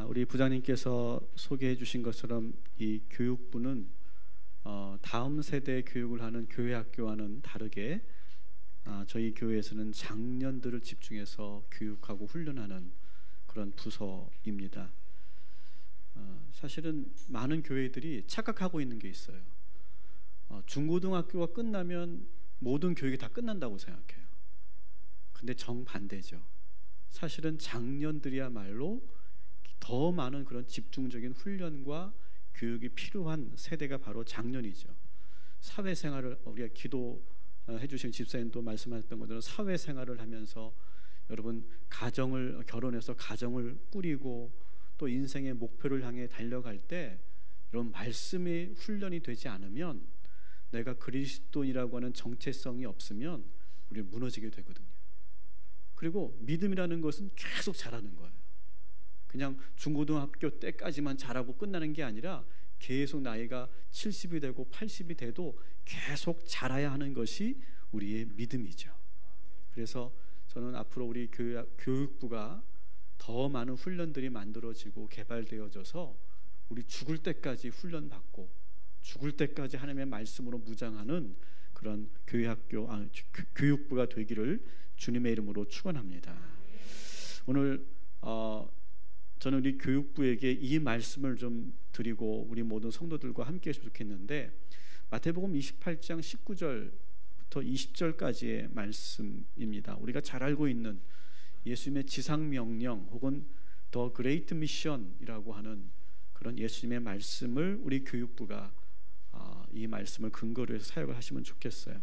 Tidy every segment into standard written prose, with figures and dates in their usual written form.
우리 부장님께서 소개해 주신 것처럼 이 교육부는 다음 세대 교육을 하는 교회 학교와는 다르게 저희 교회에서는 장년들을 집중해서 교육하고 훈련하는 그런 부서입니다. 사실은 많은 교회들이 착각하고 있는 게 있어요. 중고등학교가 끝나면 모든 교육이 다 끝난다고 생각해요. 근데 정반대죠. 사실은 장년들이야말로 더 많은 그런 집중적인 훈련과 교육이 필요한 세대가 바로 장년이죠. 사회생활을 우리가 기도해 주신 집사님도 말씀하셨던 것처럼 사회생활을 하면서 여러분 결혼해서 가정을 꾸리고 또 인생의 목표를 향해 달려갈 때 이런 말씀이 훈련이 되지 않으면 내가 그리스도인이라고 하는 정체성이 없으면 우리 무너지게 되거든요. 그리고 믿음이라는 것은 계속 자라는 거예요. 그냥 중고등학교 때까지만 자라고 끝나는 게 아니라 계속 나이가 70이 되고 80이 돼도 계속 자라야 하는 것이 우리의 믿음이죠. 그래서 저는 앞으로 우리 교육부가 더 많은 훈련들이 만들어지고 개발되어져서 우리 죽을 때까지 훈련받고 죽을 때까지 하나님의 말씀으로 무장하는 그런 교육부가 되기를 주님의 이름으로 축원합니다. 오늘 저는 우리 교육부에게 이 말씀을 좀 드리고 우리 모든 성도들과 함께 했으면 좋겠는데, 마태복음 28장 19절부터 20절까지의 말씀입니다. 우리가 잘 알고 있는 예수님의 지상명령 혹은 더 그레이트 미션이라고 하는 그런 예수님의 말씀을 우리 교육부가 이 말씀을 근거로 해서 사역을 하시면 좋겠어요.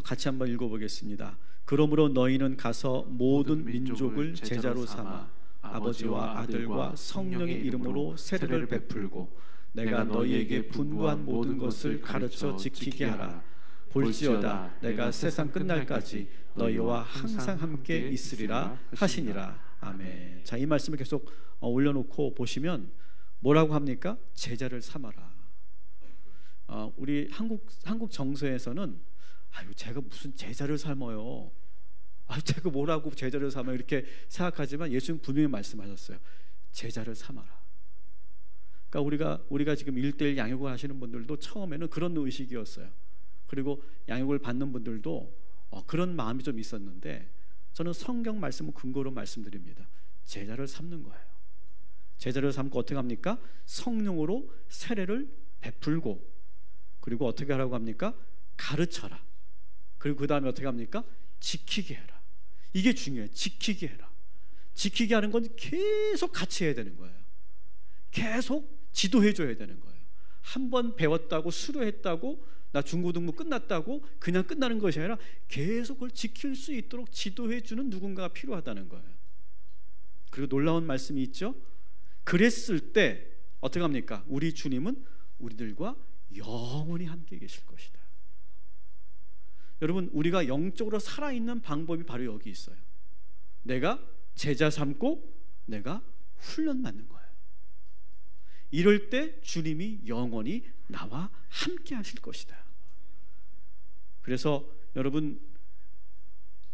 같이 한번 읽어보겠습니다. 그러므로 너희는 가서 모든 민족을 제자로 삼아 아버지와 아들과 성령의 이름으로 세례를 베풀고 내가 너희에게 분부한 모든 것을 가르쳐 지키게 하라. 볼지어다 내가 세상 끝날까지 너희와 항상 함께 있으리라 하시니라. 아멘. 자, 이 말씀을 계속 올려놓고 보시면 뭐라고 합니까? 제자를 삼아라. 우리 한국 정서에서는 제가 무슨 제자를 삼아요? 제가 뭐라고 제자를 삼아요? 이렇게 생각하지만 예수님 분명히 말씀하셨어요. 제자를 삼아라. 그러니까 우리가 지금 1:1 양육을 하시는 분들도 처음에는 그런 의식이었어요. 그리고 양육을 받는 분들도 그런 마음이 좀 있었는데, 저는 성경 말씀을 근거로 말씀드립니다. 제자를 삼는 거예요. 제자를 삼고 어떻게 합니까? 성령으로 세례를 베풀고, 그리고 어떻게 하라고 합니까? 가르쳐라. 그리고 그 다음에 어떻게 합니까? 지키게 해라. 이게 중요해요. 지키게 해라. 지키게 하는 건 계속 같이 해야 되는 거예요. 계속 지도해 줘야 되는 거예요. 한 번 배웠다고 수료했다고 나 중고등부 끝났다고 그냥 끝나는 것이 아니라 계속 그걸 지킬 수 있도록 지도해 주는 누군가가 필요하다는 거예요. 그리고 놀라운 말씀이 있죠. 그랬을 때 어떻게 합니까? 우리 주님은 우리들과 영원히 함께 계실 것이다. 여러분, 우리가 영적으로 살아있는 방법이 바로 여기 있어요. 내가 제자 삼고 내가 훈련받는 거예요. 이럴 때 주님이 영원히 나와 함께 하실 것이다. 그래서 여러분,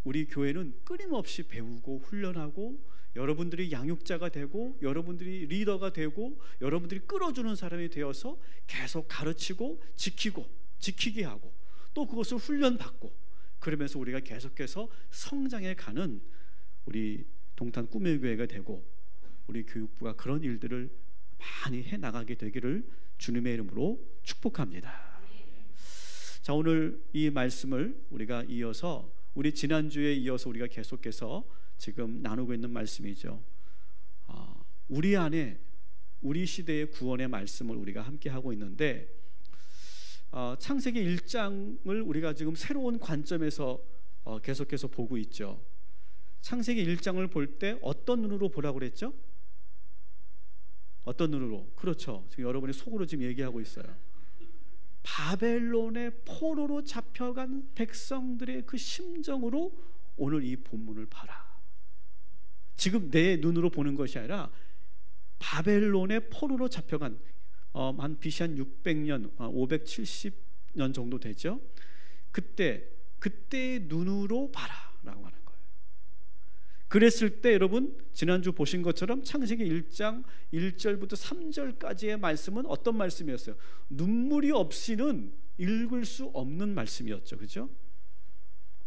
우리 교회는 끊임없이 배우고 훈련하고 여러분들이 양육자가 되고 여러분들이 리더가 되고 여러분들이 끌어주는 사람이 되어서 계속 가르치고 지키게 하고 또 그것을 훈련받고, 그러면서 우리가 계속해서 성장해 가는 우리 동탄 꿈의 교회가 되고 우리 교육부가 그런 일들을 많이 해나가게 되기를 주님의 이름으로 축복합니다. 자, 오늘 이 말씀을 우리가 이어서 우리 지난주에 이어서 우리가 계속해서 지금 나누고 있는 말씀이죠. 우리 안에 우리 시대의 구원의 말씀을 우리가 함께 하고 있는데, 창세기 1장을 우리가 지금 새로운 관점에서 계속해서 보고 있죠. 창세기 1장을 볼 때 어떤 눈으로 보라고 그랬죠? 어떤 눈으로? 그렇죠. 지금 여러분이 속으로 지금 얘기하고 있어요. 바벨론의 포로로 잡혀간 백성들의 그 심정으로 오늘 이 본문을 봐라. 지금 내 눈으로 보는 것이 아니라 바벨론의 포로로 잡혀간 한 BC 한 600년, 570년 정도 되죠. 그때의 눈으로 봐라라고 하는 거예요. 그랬을 때 여러분 지난주 보신 것처럼 창세기 1장 1절부터 3절까지의 말씀은 어떤 말씀이었어요? 눈물이 없이는 읽을 수 없는 말씀이었죠. 그렇죠?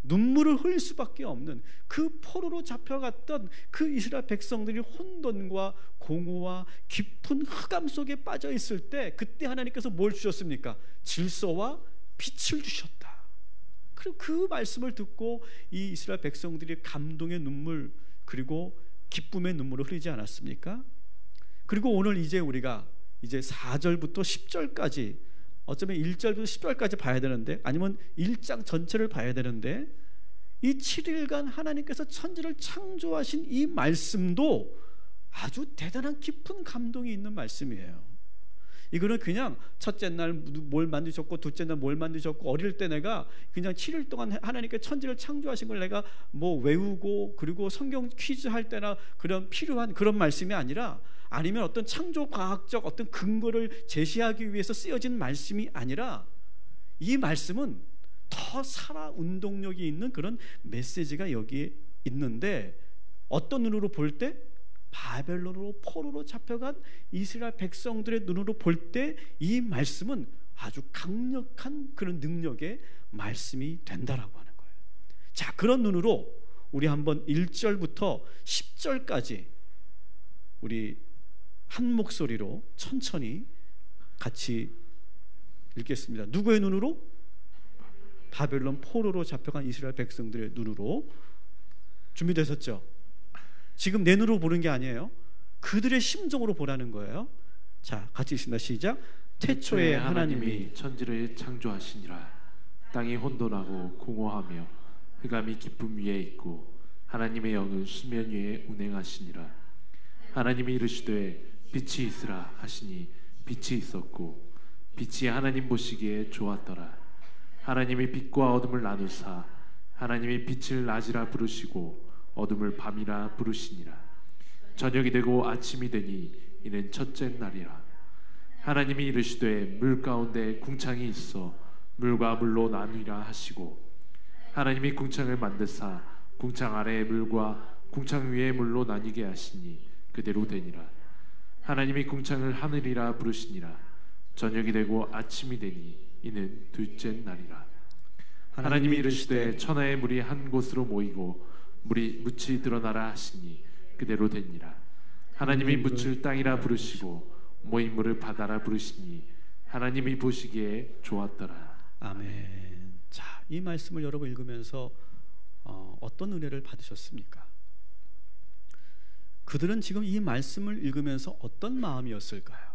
눈물을 흘릴 수밖에 없는 그 포로로 잡혀갔던 그 이스라엘 백성들이 혼돈과 공허와 깊은 흑암 속에 빠져 있을 때 그때 하나님께서 뭘 주셨습니까? 질서와 빛을 주셨다. 그리고 그 말씀을 듣고 이 이스라엘 백성들이 감동의 눈물 그리고 기쁨의 눈물을 흘리지 않았습니까? 그리고 오늘 이제 우리가 이제 4절부터 10절까지 어쩌면 1절부터 10절까지 봐야 되는데 아니면 1장 전체를 봐야 되는데 이 7일간 하나님께서 천지를 창조하신 이 말씀도 아주 대단한 깊은 감동이 있는 말씀이에요. 이거는 그냥 첫째 날 뭘 만드셨고 둘째 날 뭘 만드셨고 어릴 때 내가 그냥 7일 동안 하나님께 천지를 창조하신 걸 내가 뭐 외우고 그리고 성경 퀴즈 할 때나 그런 필요한 그런 말씀이 아니라 아니면 어떤 창조 과학적 어떤 근거를 제시하기 위해서 쓰여진 말씀이 아니라 이 말씀은 더 살아 운동력이 있는 그런 메시지가 여기에 있는데 어떤 눈으로 볼 때? 바벨론으로 포로로 잡혀간 이스라엘 백성들의 눈으로 볼 때 이 말씀은 아주 강력한 그런 능력의 말씀이 된다라고 하는 거예요. 자, 그런 눈으로 우리 한번 1절부터 10절까지 우리 한 목소리로 천천히 같이 읽겠습니다. 누구의 눈으로? 바벨론 포로로 잡혀간 이스라엘 백성들의 눈으로. 준비되셨죠? 지금 내 눈으로 보는 게 아니에요. 그들의 심정으로 보라는 거예요. 자, 같이 읽습니다. 시작. 태초에 하나님이 천지를 창조하시니라. 땅이 혼돈하고 공허하며 흑암이 깊음 위에 있고 하나님의 영은 수면 위에 운행하시니라. 하나님이 이르시되 빛이 있으라 하시니 빛이 있었고 빛이 하나님 보시기에 좋았더라. 하나님이 빛과 어둠을 나누사 하나님이 빛을 낮이라 부르시고 어둠을 밤이라 부르시니라. 저녁이 되고 아침이 되니 이는 첫째 날이라. 하나님이 이르시되 물 가운데 궁창이 있어 물과 물로 나누리라 하시고 하나님이 궁창을 만드사 궁창 아래의 물과 궁창 위의 물로 나뉘게 하시니 그대로 되니라. 하나님이 궁창을 하늘이라 부르시니라. 저녁이 되고 아침이 되니 이는 둘째 날이라. 하나님이 이르시되 천하의 물이 한 곳으로 모이고 물이 묻이 드러나라 하시니 그대로 되니라. 하나님이 묻을 땅이라 부르시고 모인 물을 바다라 부르시니 하나님이 보시기에 좋았더라. 아멘. 자, 이 말씀을 여러분 읽으면서 어떤 은혜를 받으셨습니까? 그들은 지금 이 말씀을 읽으면서 어떤 마음이었을까요?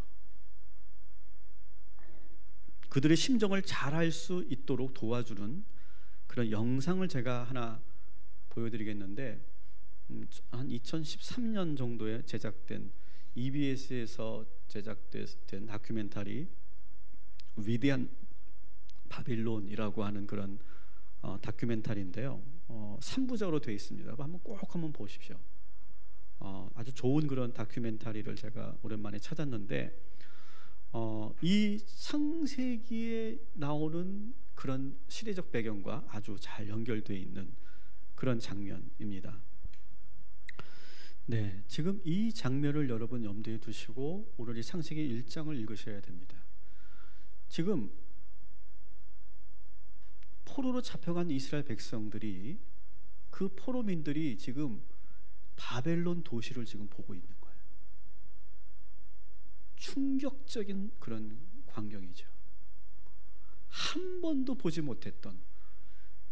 그들의 심정을 잘 알 수 있도록 도와주는 그런 영상을 제가 하나 보여드리겠는데 한 2013년 정도에 제작된 EBS에서 제작된 다큐멘터리 위대한 바빌론이라고 하는 그런 다큐멘터리인데요. 3부작으로 되어 있습니다. 한번 보십시오. 아주 좋은 그런 다큐멘터리를 제가 오랜만에 찾았는데 이 창세기에 나오는 그런 시대적 배경과 아주 잘 연결되어 있는 그런 장면입니다. 네, 지금 이 장면을 여러분 염두에 두시고 오늘 이 창세기 1장을 읽으셔야 됩니다. 지금 포로로 잡혀간 이스라엘 백성들이 그 포로민들이 지금 바벨론 도시를 지금 보고 있는 거예요. 충격적인 그런 광경이죠. 한 번도 보지 못했던,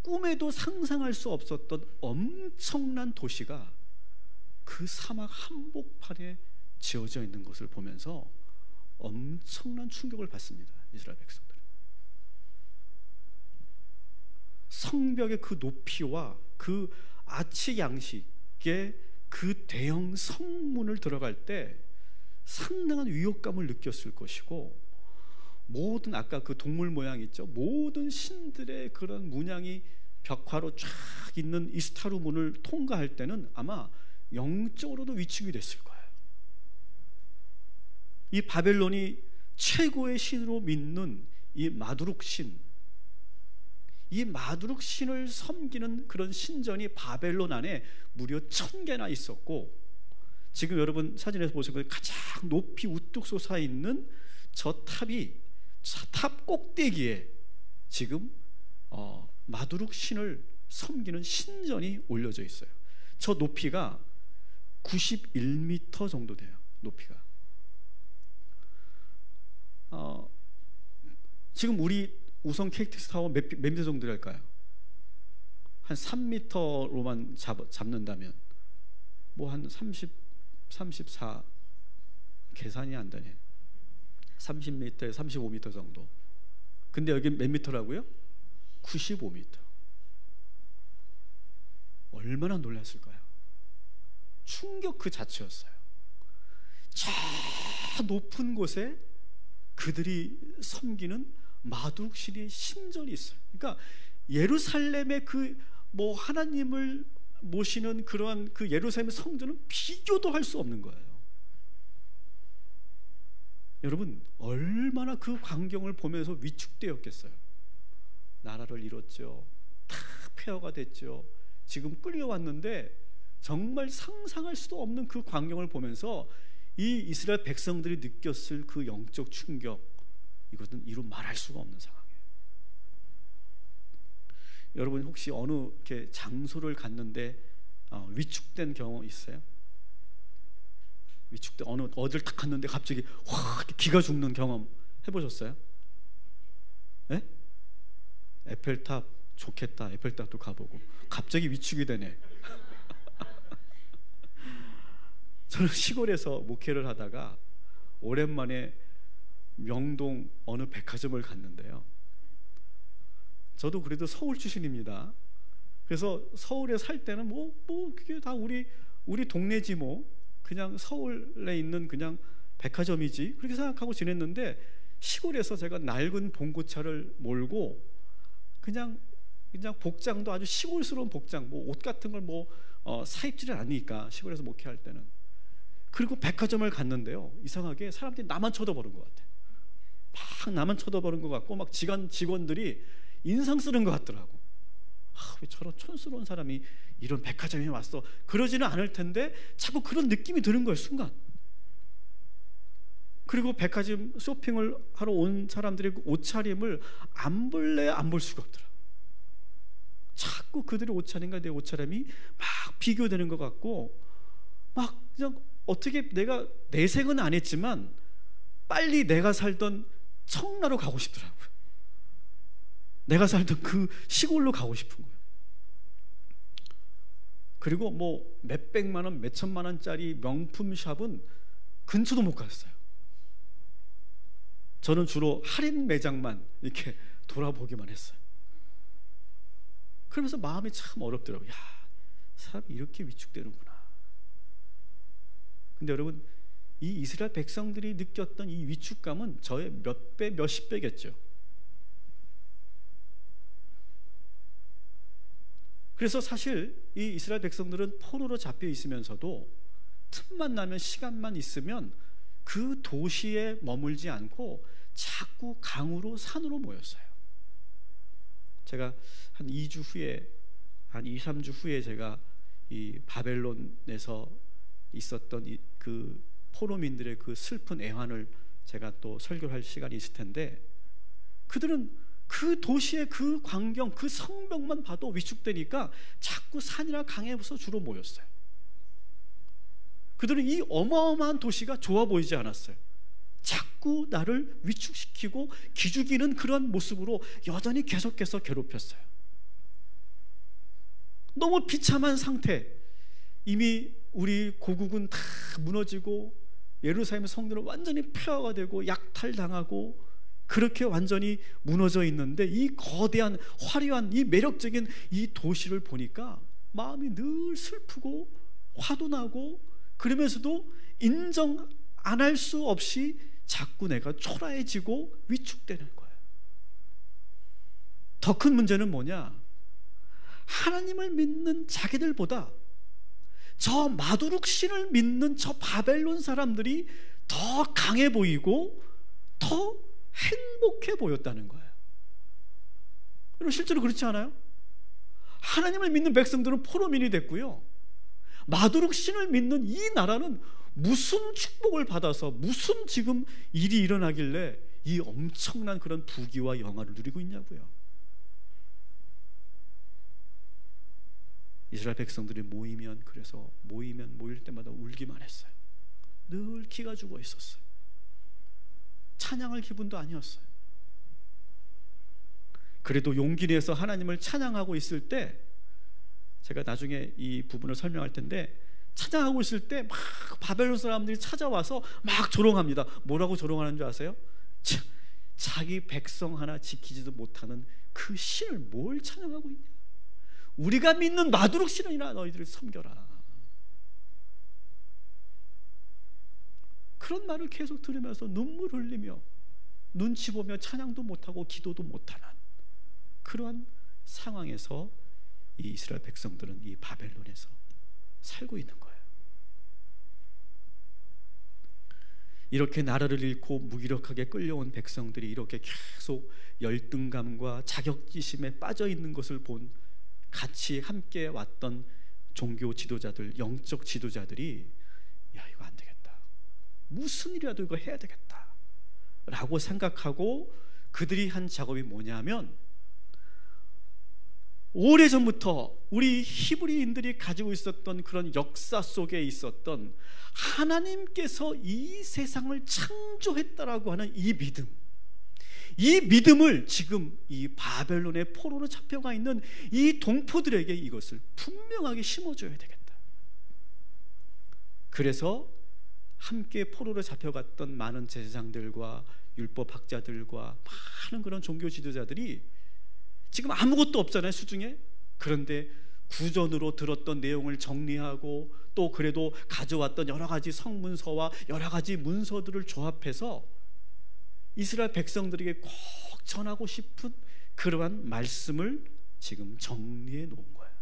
꿈에도 상상할 수 없었던 엄청난 도시가 그 사막 한복판에 지어져 있는 것을 보면서 엄청난 충격을 받습니다. 이스라엘 백성들은 성벽의 그 높이와 그 아치 양식의 그 대형 성문을 들어갈 때 상당한 위협감을 느꼈을 것이고, 모든 아까 그 동물 모양 있죠? 모든 신들의 그런 문양이 벽화로 쫙 있는 이스타르 문을 통과할 때는 아마 영적으로도 위축이 됐을 거예요. 이 바벨론이 최고의 신으로 믿는 이 마두룩 신, 이 마두룩 신을 섬기는 그런 신전이 바벨론 안에 무려 1000개나 있었고, 지금 여러분 사진에서 보시면 가장 높이 우뚝 솟아 있는 저 탑이, 탑 꼭대기에 지금 마두룩 신을 섬기는 신전이 올려져 있어요. 저 높이가 91m 정도 돼요. 높이가. 지금 우리 우성 KTX 타워 몇 미터 정도 될까요? 한 3m로만 잡는다면 뭐 한 34 계산이 안 되네. 30m에 35m 정도. 근데 여기 몇 미터라고요? 95m. 얼마나 놀랐을까요? 충격 그 자체였어요. 저 높은 곳에 그들이 섬기는 마두룩 신의 신전이 있어요. 그러니까 예루살렘의 그 뭐 하나님을 모시는 그러한 그 예루살렘의 성전은 비교도 할 수 없는 거예요. 여러분, 얼마나 그 광경을 보면서 위축되었겠어요. 나라를 잃었죠. 다 폐허가 됐죠. 지금 끌려왔는데 정말 상상할 수도 없는 그 광경을 보면서 이 이스라엘 백성들이 느꼈을 그 영적 충격, 이것은 이루 말할 수가 없는 상황이에요. 여러분 혹시 어느 이렇게 장소를 갔는데 위축된 경험 있어요? 위축된 어딜 딱 갔는데 갑자기 확 기가 죽는 경험 해보셨어요? 네? 에펠탑 좋겠다. 에펠탑도 가보고 갑자기 위축이 되네. 저는 시골에서 목회를 하다가 오랜만에 명동 어느 백화점을 갔는데요. 저도 그래도 서울 출신입니다. 그래서 서울에 살 때는 뭐 그게 다 우리 동네지 뭐, 그냥 서울에 있는 그냥 백화점이지, 그렇게 생각하고 지냈는데, 시골에서 제가 낡은 봉고차를 몰고 그냥 복장도 아주 시골스러운 복장, 뭐 옷 같은 걸 뭐 사입지를 않으니까 시골에서 목회할 때는. 그리고 백화점을 갔는데요, 이상하게 사람들이 나만 쳐다보는 것 같아. 막 나만 쳐다보는 것 같고, 막 직원들이 인상 쓰는 것 같더라고. 왜 저런 촌스러운 사람이 이런 백화점에 왔어? 그러지는 않을 텐데 자꾸 그런 느낌이 드는 거예요, 순간. 그리고 백화점 쇼핑을 하러 온 사람들의 옷차림을 안 볼래 안 볼 수가 없더라고. 자꾸 그들의 옷차림과 내 옷차림이 막 비교되는 것 같고, 막 그냥 어떻게 내가 내생은 안 했지만 빨리 내가 살던 청라로 가고 싶더라고요. 내가 살던 그 시골로 가고 싶은 거예요. 그리고 뭐 몇백만 원, 몇천만 원짜리 명품 샵은 근처도 못 갔어요. 저는 주로 할인 매장만 이렇게 돌아보기만 했어요. 그러면서 마음이 참 어렵더라고요. 야, 사람이 이렇게 위축되는구나. 근데 여러분, 이 이스라엘 백성들이 느꼈던 이 위축감은 저의 몇 배, 몇십 배겠죠. 그래서 사실 이 이스라엘 백성들은 포로로 잡혀 있으면서도 틈만 나면, 시간만 있으면 그 도시에 머물지 않고 자꾸 강으로, 산으로 모였어요. 제가 한 2주 후에, 한 2, 3주 후에 제가 이 바벨론에서 있었던 그 포로민들의 그 슬픈 애환을 제가 또 설교할 시간이 있을 텐데, 그들은 그 도시의 그 광경, 그 성벽만 봐도 위축되니까 자꾸 산이나 강에서 주로 모였어요. 그들은 이 어마어마한 도시가 좋아 보이지 않았어요. 자꾸 나를 위축시키고 기죽이는 그런 모습으로 여전히 계속해서 괴롭혔어요. 너무 비참한 상태. 이미 우리 고국은 다 무너지고 예루살렘의 성전은 완전히 폐허가 되고 약탈당하고 그렇게 완전히 무너져 있는데, 이 거대한 화려한 이 매력적인 이 도시를 보니까 마음이 늘 슬프고 화도 나고, 그러면서도 인정 안 할 수 없이 자꾸 내가 초라해지고 위축되는 거예요. 더 큰 문제는 뭐냐? 하나님을 믿는 자기들보다 저 마두룩 신을 믿는 저 바벨론 사람들이 더 강해 보이고 더 행복해 보였다는 거예요. 여러분 실제로 그렇지 않아요? 하나님을 믿는 백성들은 포로민이 됐고요, 마두룩 신을 믿는 이 나라는 무슨 축복을 받아서 무슨 지금 일이 일어나길래 이 엄청난 그런 부귀와 영화를 누리고 있냐고요. 이스라엘 백성들이 모이면 모일 때마다 울기만 했어요. 늘 기가 죽어 있었어요. 찬양할 기분도 아니었어요. 그래도 용기 내서 하나님을 찬양하고 있을 때, 제가 나중에 이 부분을 설명할 텐데, 찬양하고 있을 때 막 바벨론 사람들이 찾아와서 막 조롱합니다. 뭐라고 조롱하는 줄 아세요? 자기 백성 하나 지키지도 못하는 그 신을 뭘 찬양하고 있냐, 우리가 믿는 마두룩 신이나 너희들을 섬겨라. 그런 말을 계속 들으면서 눈물 흘리며 눈치 보며 찬양도 못하고 기도도 못하는 그러한 상황에서 이 이스라엘 백성들은 이 바벨론에서 살고 있는 거예요. 이렇게 나라를 잃고 무기력하게 끌려온 백성들이 이렇게 계속 열등감과 자격지심에 빠져 있는 것을 본 같이 함께 왔던 종교 지도자들, 영적 지도자들이 야, 이거 안 되겠다, 무슨 일이라도 이거 해야 되겠다 라고 생각하고 그들이 한 작업이 뭐냐면, 오래전부터 우리 히브리인들이 가지고 있었던 그런 역사 속에 있었던 하나님께서 이 세상을 창조했다라고 하는 이 믿음을 지금 이 바벨론의 포로로 잡혀가 있는 이 동포들에게 이것을 분명하게 심어줘야 되겠다. 그래서 함께 포로로 잡혀갔던 많은 제사장들과 율법학자들과 많은 그런 종교 지도자들이 지금 아무것도 없잖아요, 수중에. 그런데 구전으로 들었던 내용을 정리하고 또 그래도 가져왔던 여러 가지 성문서와 여러 가지 문서들을 조합해서 이스라엘 백성들에게 꼭 전하고 싶은 그러한 말씀을 지금 정리해 놓은 거예요.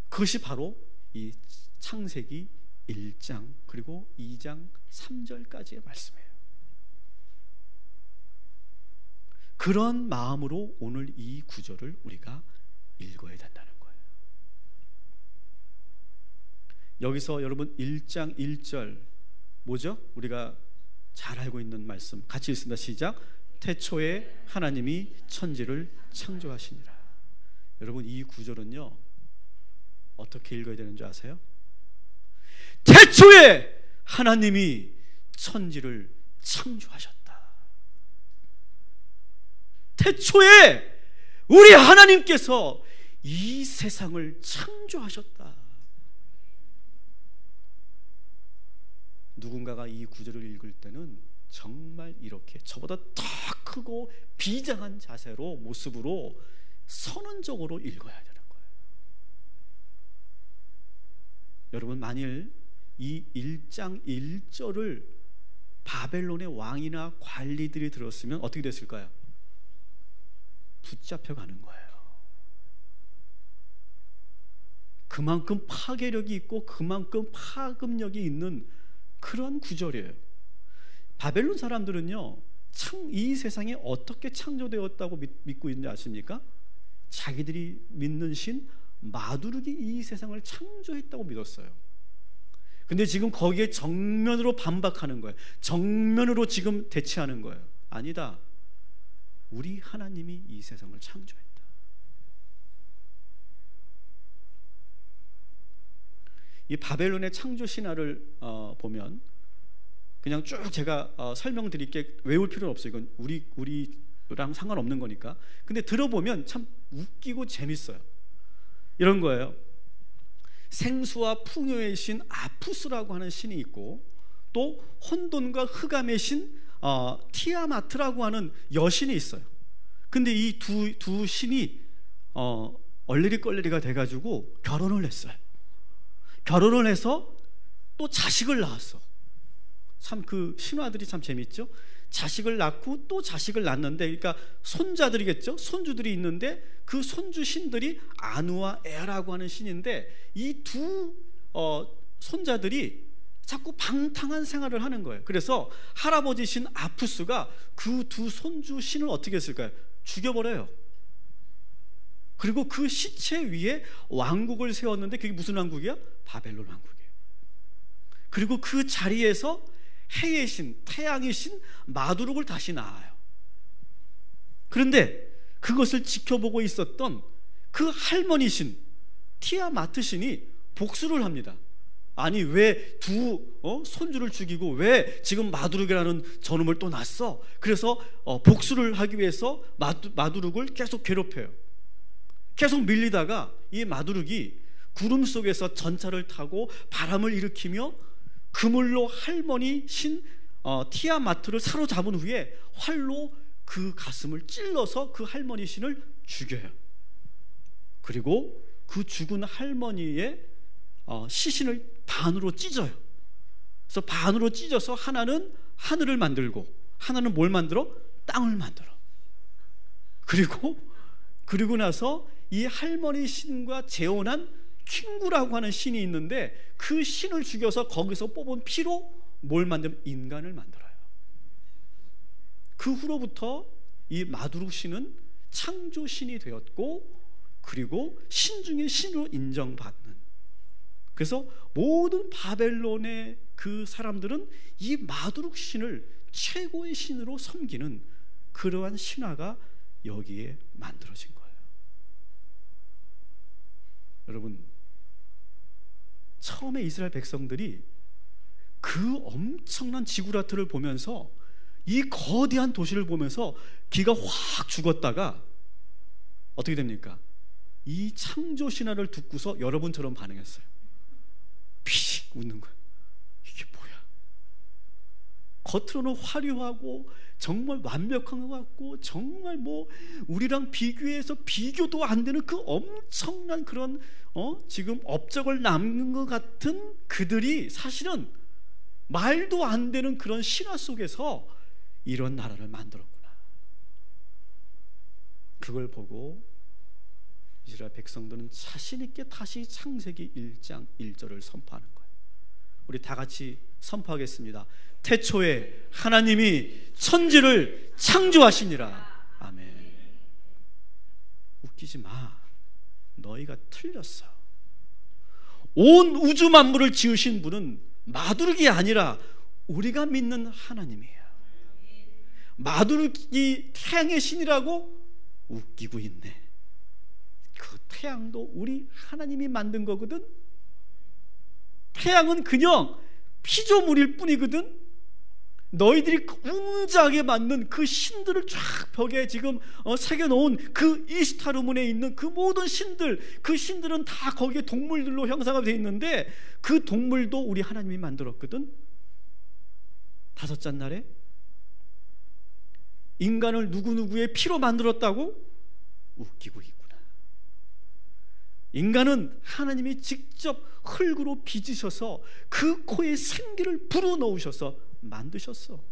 그것이 바로 이 창세기 1장 그리고 2장 3절까지의 말씀이에요. 그런 마음으로 오늘 이 구절을 우리가 읽어야 된다는 거예요. 여기서 여러분 1장 1절 뭐죠? 우리가 잘 알고 있는 말씀 같이 읽습니다. 시작. 태초에 하나님이 천지를 창조하시니라. 여러분 이 구절은요 어떻게 읽어야 되는 줄 아세요? 태초에 하나님이 천지를 창조하셨다. 태초에 우리 하나님께서 이 세상을 창조하셨다. 누군가가 이 구절을 읽을 때는 정말 이렇게 저보다 더 크고 비장한 자세로 모습으로 선언적으로 읽어야 되는 거예요. 여러분 만일 이 1장 1절을 바벨론의 왕이나 관리들이 들었으면 어떻게 됐을까요? 붙잡혀가는 거예요. 그만큼 파괴력이 있고 그만큼 파급력이 있는 그런 구절이에요. 바벨론 사람들은요 이 세상에 어떻게 창조되었다고 믿고 있는지 아십니까? 자기들이 믿는 신 마두룩이 이 세상을 창조했다고 믿었어요. 근데 지금 거기에 정면으로 반박하는 거예요. 정면으로 지금 대치하는 거예요. 아니다, 우리 하나님이 이 세상을 창조했다. 이 바벨론의 창조 신화를 보면 그냥 쭉 제가 설명드릴게 외울 필요는 없어요. 이건 우리랑 상관없는 거니까. 근데 들어보면 참 웃기고 재밌어요. 이런 거예요. 생수와 풍요의 신 아푸스라고 하는 신이 있고, 또 혼돈과 흑암의 신 티아마트라고 하는 여신이 있어요. 근데 이 두 신이 얼레리껄레리가 돼가지고 결혼을 했어요. 결혼을 해서 또 자식을 낳았어. 참 그 신화들이 참 재밌죠. 자식을 낳고 또 자식을 낳는데, 그러니까 손자들이겠죠. 손주들이 있는데 그 손주 신들이 아누와 에라고 하는 신인데, 이 두 손자들이 자꾸 방탕한 생활을 하는 거예요. 그래서 할아버지 신 아푸스가 그 두 손주 신을 어떻게 했을까요? 죽여버려요. 그리고 그 시체 위에 왕국을 세웠는데 그게 무슨 왕국이야? 바벨론 왕국이에요. 그리고 그 자리에서 해의 신, 태양의 신 마두룩을 다시 낳아요. 그런데 그것을 지켜보고 있었던 그 할머니 신 티아마트 신이 복수를 합니다. 아니 왜 두 손주를 죽이고 왜 지금 마두룩이라는 저놈을 또 낳았어? 그래서 복수를 하기 위해서 마두룩을 계속 괴롭혀요. 계속 밀리다가 이 마두룩이 구름 속에서 전차를 타고 바람을 일으키며 그물로 할머니 신 티아마트를 사로잡은 후에 활로 그 가슴을 찔러서 그 할머니 신을 죽여요. 그리고 그 죽은 할머니의 시신을 반으로 찢어요. 그래서 반으로 찢어서 하나는 하늘을 만들고 하나는 뭘 만들어? 땅을 만들어. 그리고 나서 이 할머니 신과 재혼한 킹구라고 하는 신이 있는데 그 신을 죽여서 거기서 뽑은 피로 뭘 만들면 인간을 만들어요. 그 후로부터 이 마두룩 신은 창조 신이 되었고 그리고 신 중에 신으로 인정받는, 그래서 모든 바벨론의 그 사람들은 이 마두룩 신을 최고의 신으로 섬기는 그러한 신화가 여기에 만들어진 거예요. 여러분, 처음에 이스라엘 백성들이 그 엄청난 지구라트를 보면서 이 거대한 도시를 보면서 기가 확 죽었다가 어떻게 됩니까? 이 창조 신화를 듣고서 여러분처럼 반응했어요. 피식 웃는 거예요. 이게 뭐야? 겉으로는 화려하고 정말 완벽한 것 같고 정말 뭐 우리랑 비교해서 비교도 안 되는 그 엄청난 그런 지금 업적을 남는 것 같은 그들이 사실은 말도 안 되는 그런 신화 속에서 이런 나라를 만들었구나. 그걸 보고 이스라엘 백성들은 자신 있게 다시 창세기 1장 1절을 선포하는 거예요. 우리 다 같이 선포하겠습니다. 태초에 하나님이 천지를 창조하시니라. 아멘. 웃기지 마. 너희가 틀렸어. 온 우주 만물을 지으신 분은 마두룩이 아니라 우리가 믿는 하나님이에요. 마두룩이 태양의 신이라고 웃기고 있네. 그 태양도 우리 하나님이 만든 거거든. 태양은 그냥 피조물일 뿐이거든. 너희들이 웅장하게 만든 그 신들을 쫙 벽에 지금 새겨놓은 그 이스타르문에 있는 그 모든 신들, 그 신들은 다 거기에 동물들로 형상화 되어 있는데 그 동물도 우리 하나님이 만들었거든. 다섯째 날에 인간을 누구누구의 피로 만들었다고 웃기고 있구나. 인간은 하나님이 직접 흙으로 빚으셔서 그 코에 생기를 불어넣으셔서 만드셨어.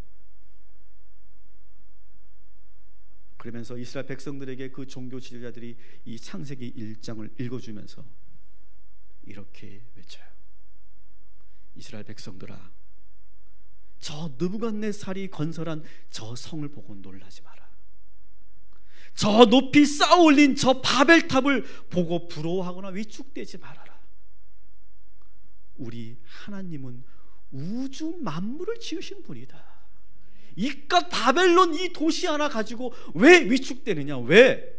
그러면서 이스라엘 백성들에게 그 종교 지도자들이 이 창세기 1장을 읽어주면서 이렇게 외쳐요. 이스라엘 백성들아, 저 느부갓네살이 건설한 저 성을 보고 놀라지 마라. 저 높이 쌓아올린 저 바벨탑을 보고 부러워하거나 위축되지 말아라. 우리 하나님은 우주 만물을 지으신 분이다. 이깟 바벨론 이 도시 하나 가지고 왜 위축되느냐? 왜?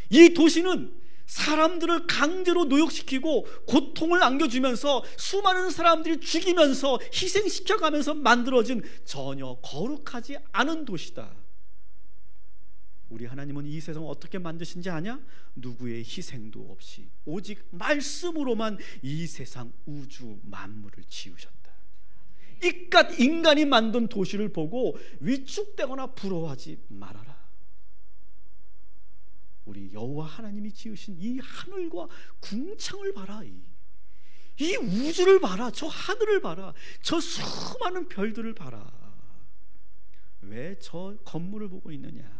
이 도시는 사람들을 강제로 노역시키고 고통을 안겨주면서 수많은 사람들이 죽이면서 희생시켜가면서 만들어진 전혀 거룩하지 않은 도시다. 우리 하나님은 이 세상을 어떻게 만드신지 아냐? 누구의 희생도 없이 오직 말씀으로만 이 세상 우주 만물을 지으셨다. 이깟 인간이 만든 도시를 보고 위축되거나 부러워하지 말아라. 우리 여호와 하나님이 지으신 이 하늘과 궁창을 봐라. 이 우주를 봐라. 저 하늘을 봐라. 저 수많은 별들을 봐라. 왜 저 건물을 보고 있느냐?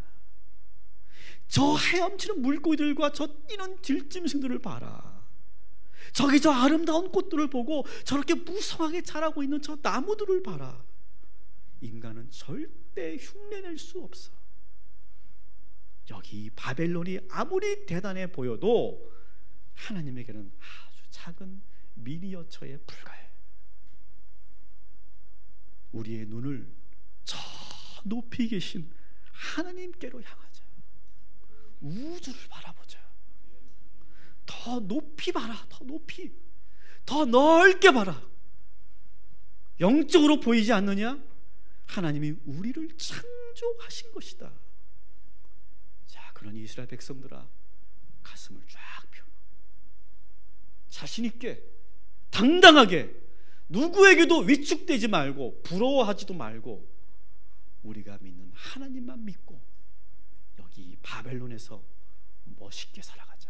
저 헤엄치는 물고기들과 저 뛰는 들짐승들을 봐라. 저기 저 아름다운 꽃들을 보고 저렇게 무성하게 자라고 있는 저 나무들을 봐라. 인간은 절대 흉내낼 수 없어. 여기 바벨론이 아무리 대단해 보여도 하나님에게는 아주 작은 미니어처에 불과해. 우리의 눈을 저 높이 계신 하나님께로 향하자. 우주를 바라보자. 더 높이 봐라. 더 높이, 더 넓게 봐라. 영적으로 보이지 않느냐? 하나님이 우리를 창조하신 것이다. 자, 그러니 이스라엘 백성들아, 가슴을 쫙 펴고 자신 있게 당당하게 누구에게도 위축되지 말고 부러워하지도 말고 우리가 믿는 하나님만 믿고 여기 바벨론에서 멋있게 살아가자.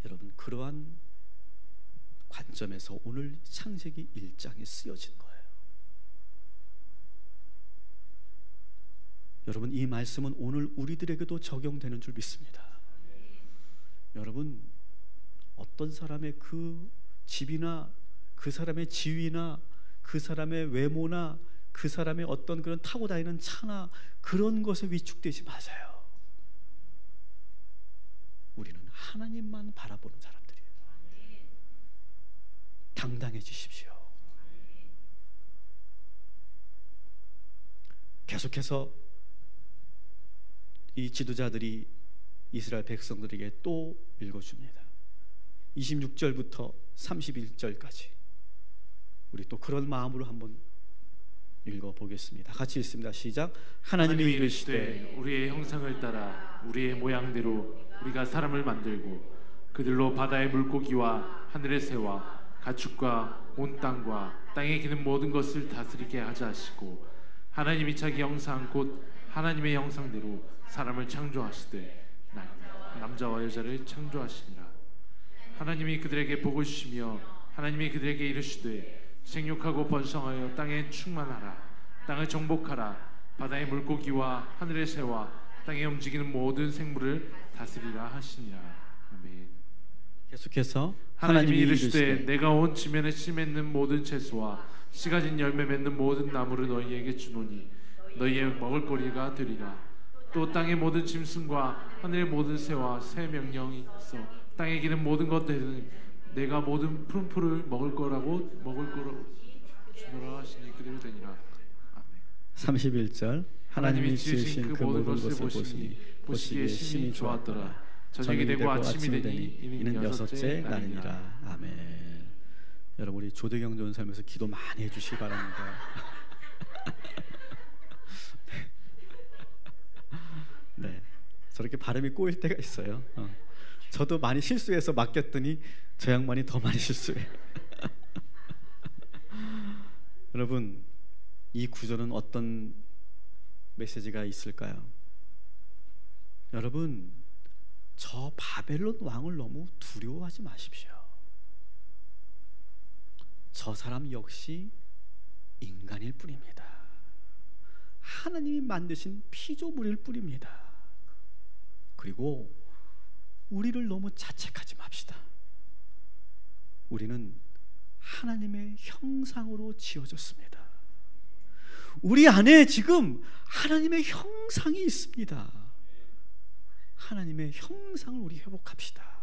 여러분, 그러한 관점에서 오늘 창세기 1장에 쓰여진 거예요. 여러분, 이 말씀은 오늘 우리들에게도 적용되는 줄 믿습니다. 여러분, 어떤 사람의 그 집이나 그 사람의 지위나 그 사람의 외모나 그 사람의 어떤 그런 타고 다니는 차나 그런 것에 위축되지 마세요. 우리는 하나님만 바라보는 사람들이에요. 당당해지십시오. 계속해서 이 지도자들이 이스라엘 백성들에게 또 읽어줍니다. 26절부터 31절까지 우리 또 그런 마음으로 한번 읽어보겠습니다. 같이 읽습니다. 시작. 하나님이 이르시되 우리의 형상을 따라 우리의 모양대로 우리가 사람을 만들고 그들로 바다의 물고기와 하늘의 새와 가축과 온 땅과 땅에 기는 모든 것을 다스리게 하자 하시고, 하나님이 자기 형상 곧 하나님의 형상대로 사람을 창조하시되 남자와 여자를 창조하시니라. 하나님이 그들에게 복을 주시며 하나님이 그들에게 이르시되 생육하고 번성하여 땅에 충만하라. 땅을 정복하라. 바다의 물고기와 하늘의 새와 땅에 움직이는 모든 생물을 다스리라 하시니라. 아멘. 계속해서 하나님이 이르시되 내가 온 지면에 씨 맺는 모든 채소와 씨 가진 열매 맺는 모든 나무를 너희에게 주노니 너희의 먹을거리가 되리라. 또 땅의 모든 짐승과 하늘의 모든 새와 새 명령이 있어 땅에 기는 모든 것들은 내가 모든 푸른 풀을 먹을 거라고 주노라 하시니 그대로 되니라. 아멘. 31절. 하나님이 지으신 그 모든 것을 보시니 보시기에 심히 좋았더라. 저녁이 되고 아침이 되니 이는 여섯째 날이니라. 아멘. 여러분, 우리 조대경 전사님에서 기도 많이 해주시기 바랍니다. 네, 저렇게 발음이 꼬일 때가 있어요. 저도 많이 실수해서 맡겼더니 저 양반이 더 많이 실수해요. 여러분, 이 구절은 어떤 메시지가 있을까요? 여러분, 저 바벨론 왕을 너무 두려워하지 마십시오. 저 사람 역시 인간일 뿐입니다. 하나님이 만드신 피조물일 뿐입니다. 그리고 우리를 너무 자책하지 맙시다. 우리는 하나님의 형상으로 지어졌습니다. 우리 안에 지금 하나님의 형상이 있습니다. 하나님의 형상을 우리 회복합시다.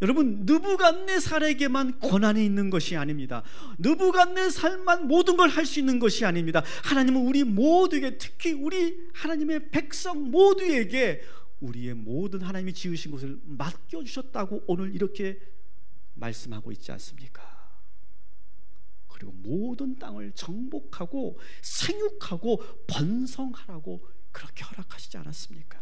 여러분, 느부갓네살에게만 권한이 있는 것이 아닙니다. 느부갓네살만 모든 걸 할 수 있는 것이 아닙니다. 하나님은 우리 모두에게, 특히 우리 하나님의 백성 모두에게 우리의 모든 하나님이 지으신 것을 맡겨주셨다고 오늘 이렇게 말씀하고 있지 않습니까? 그리고 모든 땅을 정복하고 생육하고 번성하라고 그렇게 허락하시지 않았습니까?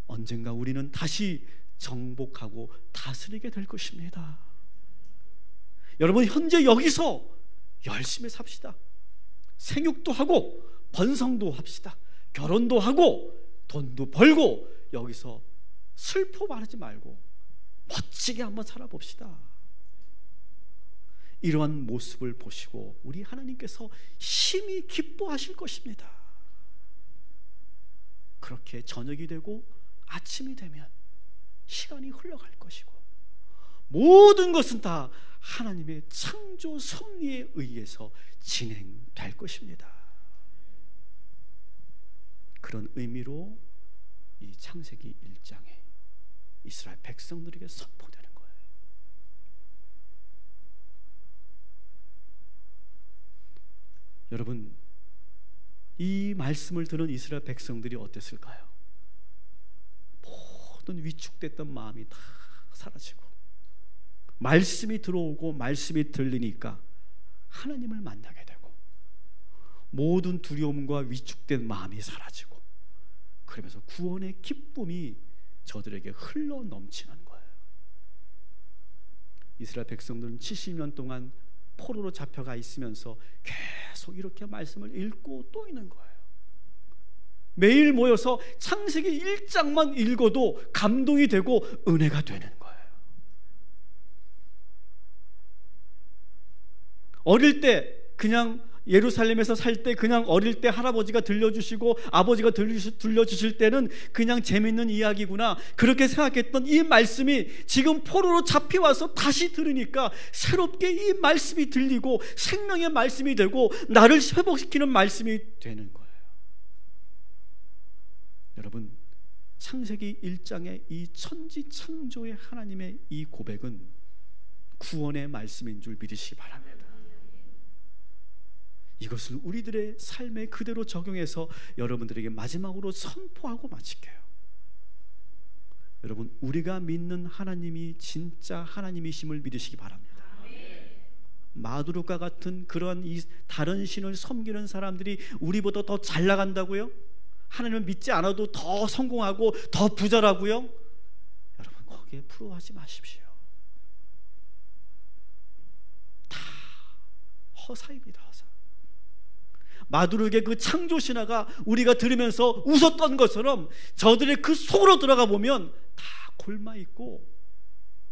언젠가 우리는 다시 정복하고 다스리게 될 것입니다. 여러분, 현재 여기서 열심히 삽시다. 생육도 하고 번성도 합시다. 결혼도 하고 돈도 벌고 여기서 슬퍼 말하지 말고 멋지게 한번 살아봅시다. 이러한 모습을 보시고 우리 하나님께서 심히 기뻐하실 것입니다. 그렇게 저녁이 되고 아침이 되면 시간이 흘러갈 것이고 모든 것은 다 하나님의 창조 섭리에 의해서 진행될 것입니다. 그런 의미로 이 창세기 1장에 이스라엘 백성들에게 선포되는 거예요. 여러분, 이 말씀을 들은 이스라엘 백성들이 어땠을까요? 모든 위축됐던 마음이 다 사라지고 말씀이 들어오고 말씀이 들리니까 하나님을 만나게 되고 모든 두려움과 위축된 마음이 사라지고 그러면서 구원의 기쁨이 저들에게 흘러 넘치는 거예요. 이스라엘 백성들은 70년 동안 포로로 잡혀가 있으면서 계속 이렇게 말씀을 읽고 또 읽는 거예요. 매일 모여서 창세기 1장만 읽어도 감동이 되고 은혜가 되는 거예요. 어릴 때 그냥 예루살렘에서 살 때 그냥 어릴 때 할아버지가 들려주시고 아버지가 들려주실 때는 그냥 재밌는 이야기구나 그렇게 생각했던 이 말씀이 지금 포로로 잡혀와서 다시 들으니까 새롭게 이 말씀이 들리고 생명의 말씀이 되고 나를 회복시키는 말씀이 되는 거예요. 여러분, 창세기 1장의 이 천지창조의 하나님의 이 고백은 구원의 말씀인 줄 믿으시기 바랍니다. 이것을 우리들의 삶에 그대로 적용해서 여러분들에게 마지막으로 선포하고 마칠게요. 여러분, 우리가 믿는 하나님이 진짜 하나님이심을 믿으시기 바랍니다. 마두룩과 같은 그러한 이 다른 신을 섬기는 사람들이 우리보다 더 잘 나간다고요? 하나님을 믿지 않아도 더 성공하고 더 부자라고요? 여러분, 거기에 부러워하지 마십시오. 다 허사입니다. 허사. 마두룩의 그 창조 신화가 우리가 들으면서 웃었던 것처럼 저들의 그 속으로 들어가 보면 다 골마 있고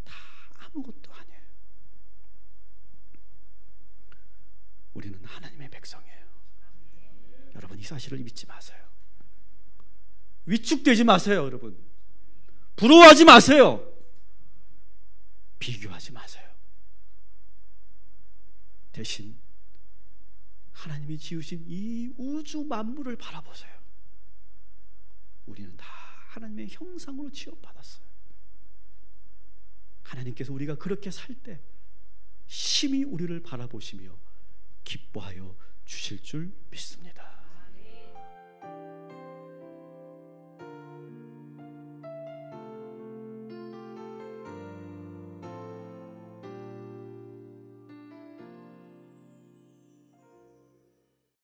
다 아무것도 아니에요. 우리는 하나님의 백성이에요. 여러분, 이 사실을 믿지 마세요. 위축되지 마세요. 여러분, 부러워하지 마세요. 비교하지 마세요. 대신 하나님이 지으신 이 우주 만물을 바라보세요. 우리는 다 하나님의 형상으로 취급받았어요. 하나님께서 우리가 그렇게 살 때 심히 우리를 바라보시며 기뻐하여 주실 줄 믿습니다.